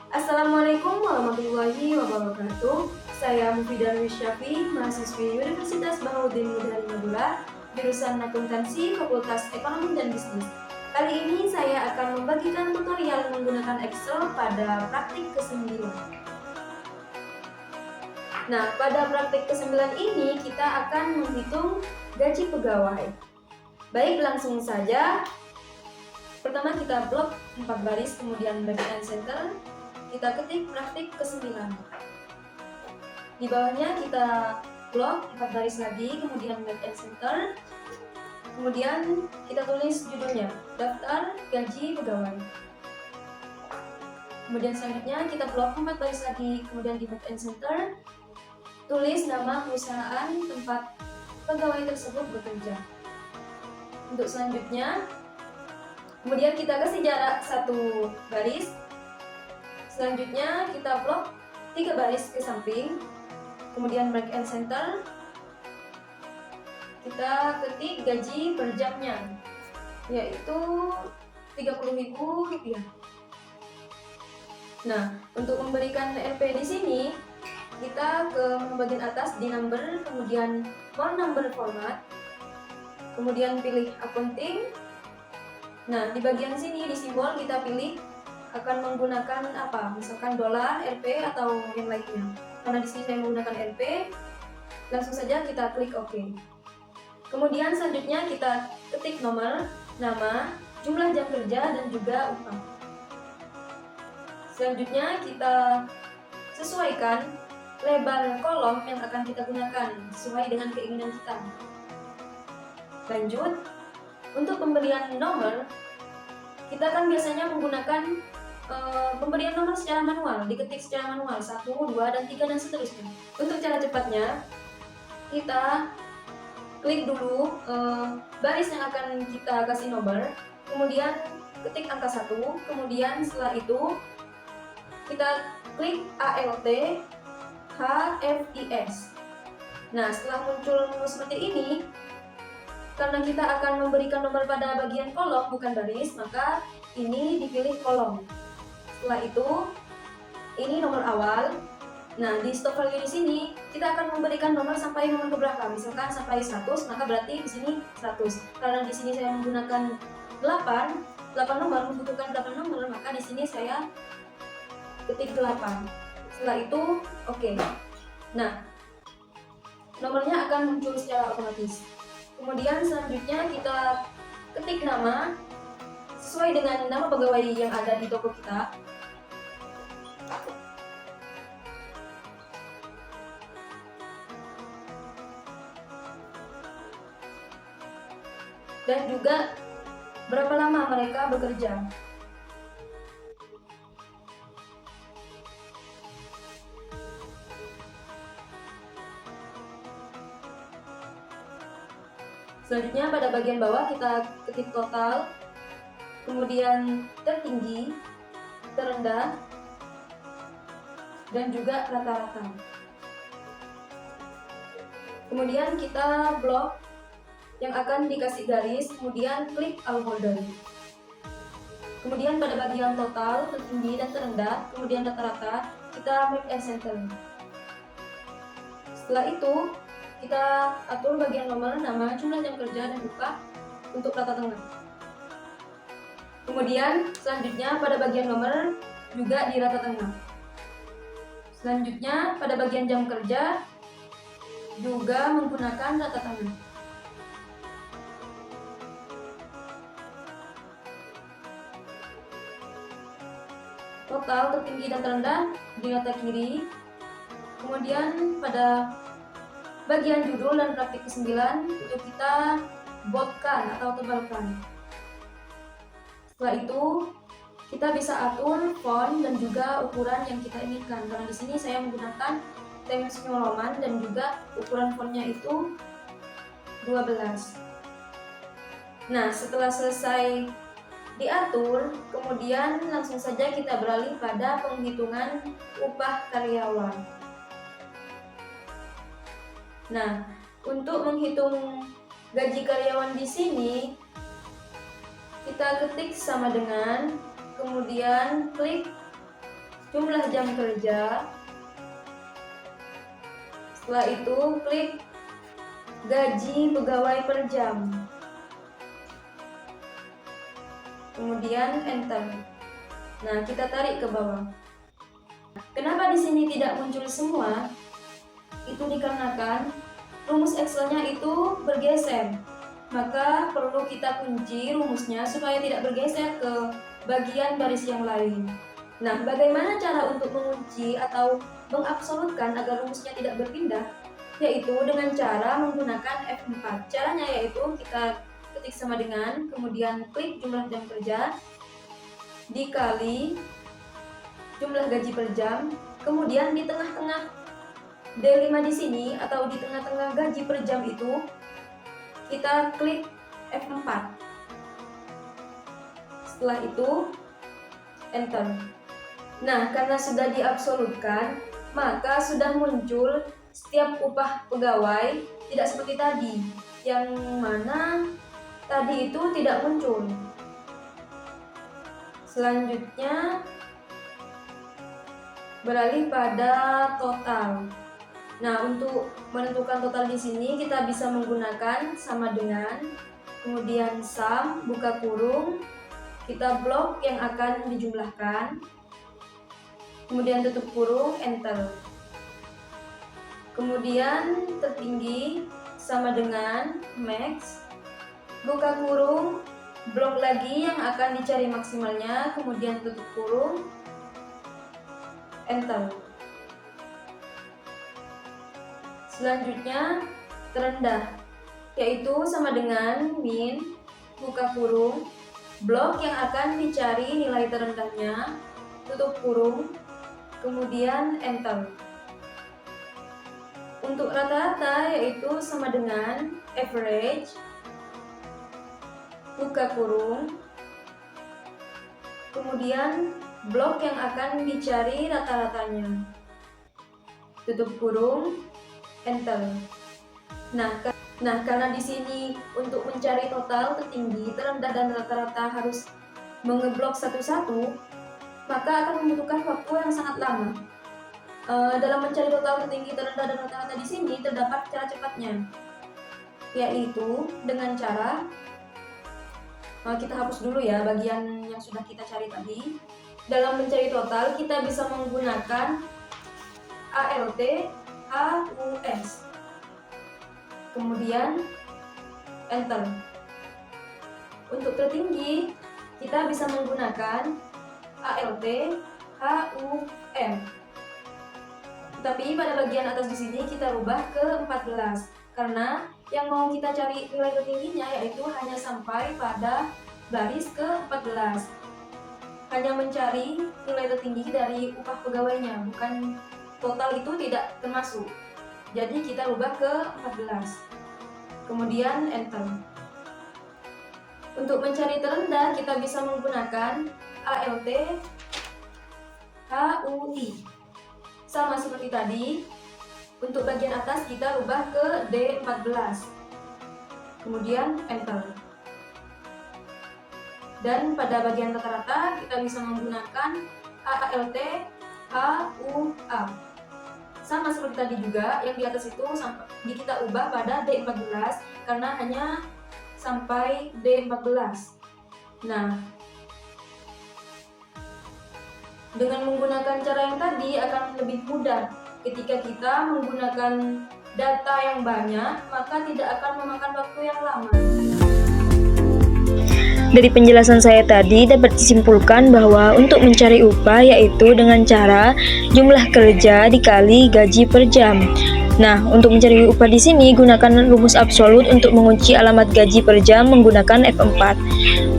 Assalamualaikum warahmatullahi wabarakatuh. Saya Mufidah Wisyafi, mahasiswi Universitas Baharudin Mudahari Madura, jurusan Akuntansi, Fakultas Ekonomi dan Bisnis. Kali ini saya akan membagikan tutorial menggunakan Excel pada praktik ke-9. Nah, pada praktik ke-9 ini kita akan menghitung gaji pegawai. Baik, langsung saja. Pertama kita blok 4 baris, kemudian bagian center. Kita ketik praktik ke-9. Di bawahnya kita blok 4 baris lagi, kemudian back and center. Kemudian kita tulis judulnya, daftar gaji pegawai. Kemudian selanjutnya kita blok 4 baris lagi, kemudian di back and center tulis nama perusahaan tempat pegawai tersebut bekerja. Untuk selanjutnya, kemudian kita kasih jarak 1 baris. Selanjutnya kita blok 3 baris ke samping, kemudian back and center. Kita ketik gaji per jamnya, yaitu Rp30.000. Nah, untuk memberikan RP di sini, kita ke bagian atas di number, kemudian more number format, kemudian pilih accounting. Nah, di bagian sini di simbol kita pilih akan menggunakan apa, misalkan dolar, Rp atau yang lainnya. Karena di sini saya menggunakan Rp, langsung saja kita klik OK. Kemudian selanjutnya kita ketik nomor, nama, jumlah jam kerja dan juga upah. Selanjutnya kita sesuaikan lebar kolom yang akan kita gunakan sesuai dengan keinginan kita. Lanjut, untuk pemberian nomor, kita kan biasanya menggunakan pemberian nomor secara manual, diketik secara manual 1, 2, dan 3 dan seterusnya. Untuk cara cepatnya, kita klik dulu baris yang akan kita kasih nomor, kemudian ketik angka 1, kemudian setelah itu kita klik ALT HFIS. Nah, setelah muncul menu seperti ini, karena kita akan memberikan nomor pada bagian kolom bukan baris, maka ini dipilih kolom. Setelah itu, ini nomor awal. Nah, di stop value di sini kita akan memberikan nomor sampai nomor keberapa. Misalkan sampai 100, maka berarti di sini 100. Karena di sini saya menggunakan 8 nomor, membutuhkan 8 nomor, maka di sini saya ketik 8. Setelah itu, oke. Nah, nomornya akan muncul secara otomatis. Kemudian selanjutnya kita ketik nama sesuai dengan nama pegawai yang ada di toko kita. Dan juga berapa lama mereka bekerja. Selanjutnya pada bagian bawah kita ketik total, kemudian tertinggi, terendah, dan juga rata-rata. Kemudian kita blok yang akan dikasih garis, kemudian klik all border. Kemudian pada bagian total, tertinggi dan terendah, kemudian rata-rata, kita make and center. Setelah itu, kita atur bagian nomor, nama, jumlah jam kerja, dan upah untuk rata tengah. Kemudian selanjutnya pada bagian nomor juga di rata tengah. Selanjutnya pada bagian jam kerja juga menggunakan rata tengah. Total, tertinggi dan terendah di rata kiri. Kemudian pada bagian judul dan praktik ke-9 itu kita boldkan atau tebalkan. Setelah itu kita bisa atur font dan juga ukuran yang kita inginkan. Karena di sini saya menggunakan Times New Roman dan juga ukuran fontnya itu 12. Nah, setelah selesai diatur, kemudian langsung saja kita beralih pada penghitungan upah karyawan. Nah, untuk menghitung gaji karyawan di sini, kita ketik sama dengan, kemudian klik jumlah jam kerja. Setelah itu klik gaji pegawai per jam. Kemudian enter. Nah, kita tarik ke bawah. Kenapa di sini tidak muncul semua? Itu dikarenakan rumus Excel-nya itu bergeser. Maka perlu kita kunci rumusnya supaya tidak bergeser ke bagian baris yang lain. Nah, bagaimana cara untuk mengunci atau mengabsolutkan agar rumusnya tidak berpindah? Yaitu dengan cara menggunakan F4. Caranya yaitu kita ketik sama dengan, kemudian klik jumlah jam kerja, dikali jumlah gaji per jam, kemudian di tengah-tengah D5 di sini atau di tengah-tengah gaji per jam itu kita klik F4. Setelah itu enter. Nah, karena sudah diabsolutkan, maka sudah muncul setiap upah pegawai, tidak seperti tadi yang mana tadi itu tidak muncul. Selanjutnya beralih pada total. Nah, untuk menentukan total di sini kita bisa menggunakan sama dengan, kemudian sum, buka kurung, kita blok yang akan dijumlahkan, kemudian tutup kurung, enter. Kemudian tertinggi sama dengan max, buka kurung, blok lagi yang akan dicari maksimalnya, kemudian tutup kurung, enter. Selanjutnya terendah, yaitu sama dengan min, buka kurung, blok yang akan dicari nilai terendahnya, tutup kurung, kemudian enter. Untuk rata-rata yaitu sama dengan average, buka kurung, kemudian blok yang akan dicari rata-ratanya, tutup kurung, enter. Nah, karena di sini untuk mencari total tertinggi, terendah dan rata-rata harus mengeblok satu-satu, maka akan membutuhkan waktu yang sangat lama. Dalam mencari total tertinggi, terendah dan rata-rata di sini terdapat cara cepatnya, yaitu dengan cara kita hapus dulu ya bagian yang sudah kita cari tadi. Dalam mencari total kita bisa menggunakan ALT HUS, kemudian enter. Untuk tertinggi kita bisa menggunakan ALT HUM, tapi pada bagian atas di sini kita rubah ke 14 karena yang mau kita cari nilai tertingginya yaitu hanya sampai pada baris ke-14, hanya mencari nilai tertinggi dari upah pegawainya, bukan total itu tidak termasuk. Jadi kita rubah ke 14, kemudian enter. Untuk mencari terendah kita bisa menggunakan ALT HUI, sama seperti tadi. Untuk bagian atas kita rubah ke D14, kemudian enter. Dan pada bagian rata-rata kita bisa menggunakan ALT HUA, sama seperti tadi juga. Yang di atas itu kita ubah pada D14 karena hanya sampai D14. Nah, dengan menggunakan cara yang tadi akan lebih mudah. Ketika kita menggunakan data yang banyak, maka tidak akan memakan waktu yang lama. Dari penjelasan saya tadi dapat disimpulkan bahwa untuk mencari upah yaitu dengan cara jumlah kerja dikali gaji per jam. Nah, untuk mencari upah di sini gunakan rumus absolut untuk mengunci alamat gaji per jam menggunakan F4.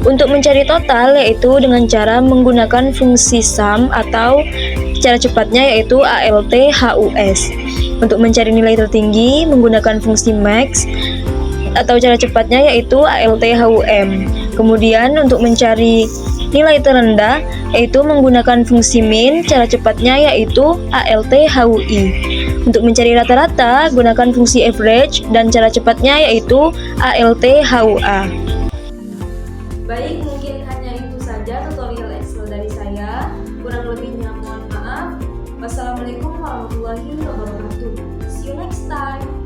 Untuk mencari total yaitu dengan cara menggunakan fungsi sum atau cara cepatnya yaitu ALT HUS. Untuk mencari nilai tertinggi menggunakan fungsi max atau cara cepatnya yaitu ALT HUM. Kemudian untuk mencari nilai terendah yaitu menggunakan fungsi min, cara cepatnya yaitu ALT HUI. Untuk mencari rata-rata gunakan fungsi average dan cara cepatnya yaitu ALT HUA. Baik, mungkin hanya itu saja tutorial Excel dari saya. Kurang lebihnya mohon maaf. warahmatullahi wabarakatuh. See you next time.